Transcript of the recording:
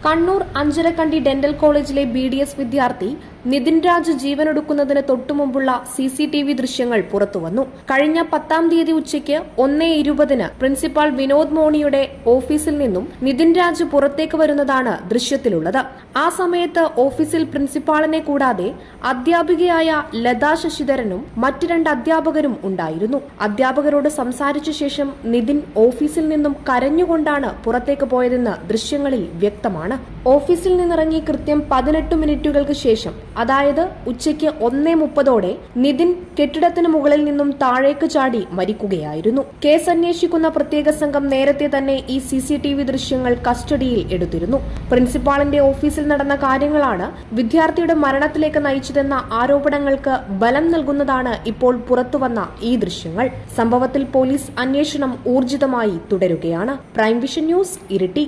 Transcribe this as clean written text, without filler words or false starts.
Kannur Anjarakandy dental കോളേജിലെ BDS വിദ്യാർത്ഥി Nitin Raj ജീവനൊടുക്കുന്നതിന് തൊട്ടുമുമ്പുള്ള CCTV ദൃശ്യങ്ങൾ പുറത്തുവന്നു. കഴിഞ്ഞ 10-ാം തീയതി ഉച്ചയ്ക്ക് 1:20 പ്രിൻസിപ്പാൾ വിനോദ് മോണിയുടെ ഓഫീസിൽ നിന്നും നിതിൻ രാജ് പുറത്തേക്ക് വരുന്നതാണ് ദൃശ്യത്തിലുള്ളത്. ആ സമയത്ത് ഓഫീസിൽ പ്രിൻസിപ്പാളിനെ കൂടാതെ അധ്യാപികയായ ലതാ ശശിധരനും മറ്റ് 2 അധ്യാപകരും ഉണ്ടായിരുന്നു. അധ്യാപകരോട് സംസാരിച്ച ശേഷം നിതിൻ ഓഫീസിൽ നിന്നും കരഞ്ഞുകൊണ്ടാണ് പുറത്തേക്ക് പോയതെന്ന് ദൃശ്യങ്ങളിൽ വ്യക്തമാണ്. ഓഫീസിൽ നിന്നിറങ്ങി കൃത്യം 18 മിനിറ്റുകൾക്ക് ശേഷം, അതായത് ഉച്ചയ്ക്ക് 1:30 നിതിൻ കെട്ടിടത്തിന് മുകളിൽ നിന്നും താഴേക്ക് ചാടി മരിക്കുകയായിരുന്നു. കേസ് അന്വേഷിക്കുന്ന പ്രത്യേക സംഘം നേരത്തെ തന്നെ ഈ CCTV ദൃശ്യങ്ങൾ കസ്റ്റഡിയിൽ എടുത്തിരുന്നു. പ്രിൻസിപ്പാളിന്റെ ഓഫീസിൽ നടന്ന കാര്യങ്ങളാണ് വിദ്യാർത്ഥിയുടെ മരണത്തിലേക്ക് നയിച്ചതെന്ന ആരോപണങ്ങൾക്ക് ബലം നൽകുന്നതാണ് ഇപ്പോൾ പുറത്തുവന്ന ഈ ദൃശ്യങ്ങൾ. സംഭവത്തിൽ പോലീസ് അന്വേഷണം ഊർജിതമായി തുടരുകയാണ്. Prime vision news, Iritty.